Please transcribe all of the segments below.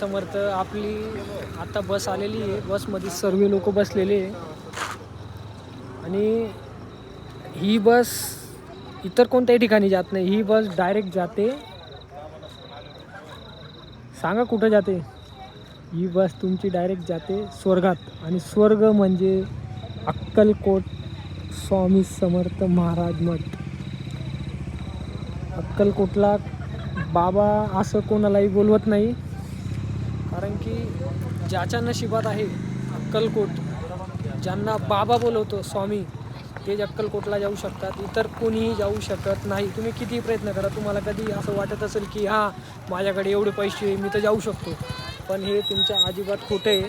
समर्थ आपली आता बस आलेली आहे. बसमध्ये सर्व लोक बसलेले आहे आणि ही बस इतर कोणत्याही ठिकाणी जात नाही. ही बस डायरेक्ट जाते, सांगा कुठं जाते. ही बस तुमची डायरेक्ट जाते स्वर्गात. आणि स्वर्ग म्हणजे अक्कलकोट स्वामी समर्थ महाराज मठ. अक्कलकोटला बाबा असं कोणालाही बोलवत नाही, कारण की ज्याच्या नशिबात आहे अक्कलकोट, ज्यांना बाबा बोलवतो स्वामी, तेच अक्कलकोटला जाऊ शकतात. इतर कोणीही जाऊ शकत नाही. तुम्ही कितीही प्रयत्न करा, तुम्हाला कधी असं वाटत असेल की हां माझ्याकडे एवढे पैसे आहे, मी तर जाऊ शकतो, पण हे तुमच्या अजिबात खोटं आहे.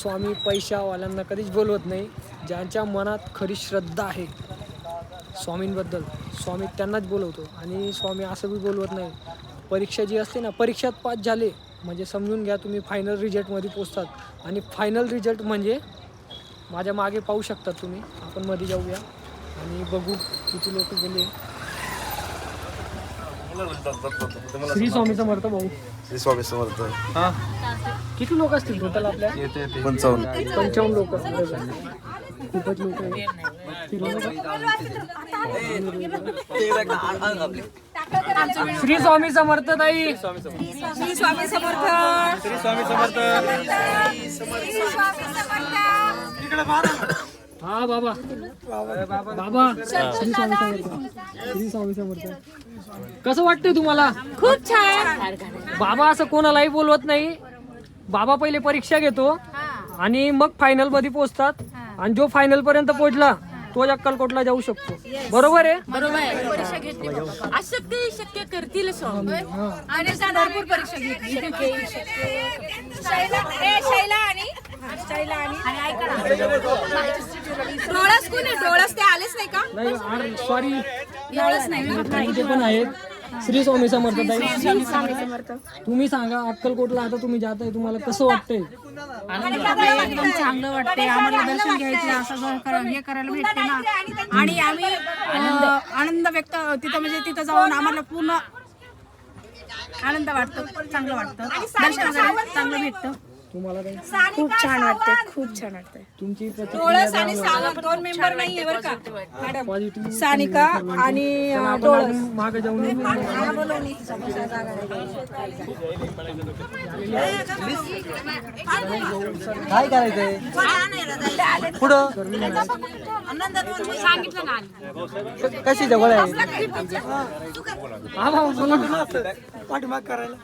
स्वामी पैशावाल्यांना कधीच बोलवत नाही. ज्यांच्या मनात खरी श्रद्धा आहे स्वामींबद्दल, स्वामी त्यांनाच बोलवतो. आणि स्वामी असं बी बोलवत नाही. परीक्षा जी असते ना, परीक्षात पास झाले म्हणजे समजून घ्या तुम्ही फायनल रिझल्टमध्ये पोचतात. आणि फायनल रिझल्ट म्हणजे माझ्या मागे पाहू शकतात तुम्ही. आपण मध्ये जाऊया आणि बघू किती लोक गेले. श्री स्वामी समर्थ भाऊ. श्री स्वामी समर्थ. हां, किती लोक असतील टोटल आपल्या? 55 लोक. खूपच लोक आहे. श्री स्वामी समर्थ ताई. श्री स्वामी समर्थ. श्री स्वामी समर्थ. हा बाबा बाबा श्री स्वामी समर्थ. श्री स्वामी समर्थ. कसं वाटतंय तुम्हाला? खूप छान. बाबा असं कोणालाही बोलवत नाही. बाबा पहिले परीक्षा घेतो आणि मग फायनल मध्ये पोहोचतात. आणि जो फायनल पर्यंत पोहोचला तो अक्कलकोटला जाऊ शकतो. बरोबर आहे? बरोबर आहे. परीक्षा घेतली बाबा. अशक्य शक्य करतील स्वामी. आणि भरपूर परीक्षा घेतली. शैला आणि ऐका ना, डोळस कोण आहे? डोळस ते आलेच नाही का? नाही, सॉरी, डोळस नाही. ते पण आहेत. श्री स्वामी समर्थ ताई. श्री स्वामी समर्थ. तुम्ही सांगा, अक्कलकोटला आता तुम्ही जाताय, तुम्हाला कसं वाटतंय? एकदम चांगलं वाटते. आम्हाला दर्शन घ्यायचे, असं हे करायला भेटते ना. आणि आम्ही आनंद व्यक्त तिथं, म्हणजे तिथं जाऊन आम्हाला पूर्ण आनंद वाटतो. चांगलं वाटतं. दर्शन चांगलं भेटतं. तुम्हाला काय खूप छान वाटते. खूप छान वाटते. तुमची डोळस आणि सावंत दोन मेंबर नाहीये बरं का मॅडम. पॉझिटिव्ह सानिका आणि डोळस मागे जाऊन काय करायचंय पुढं? सांगितलं ना. कशी जवळ आहे? हा भाऊ बोला. पाठीमाग करायला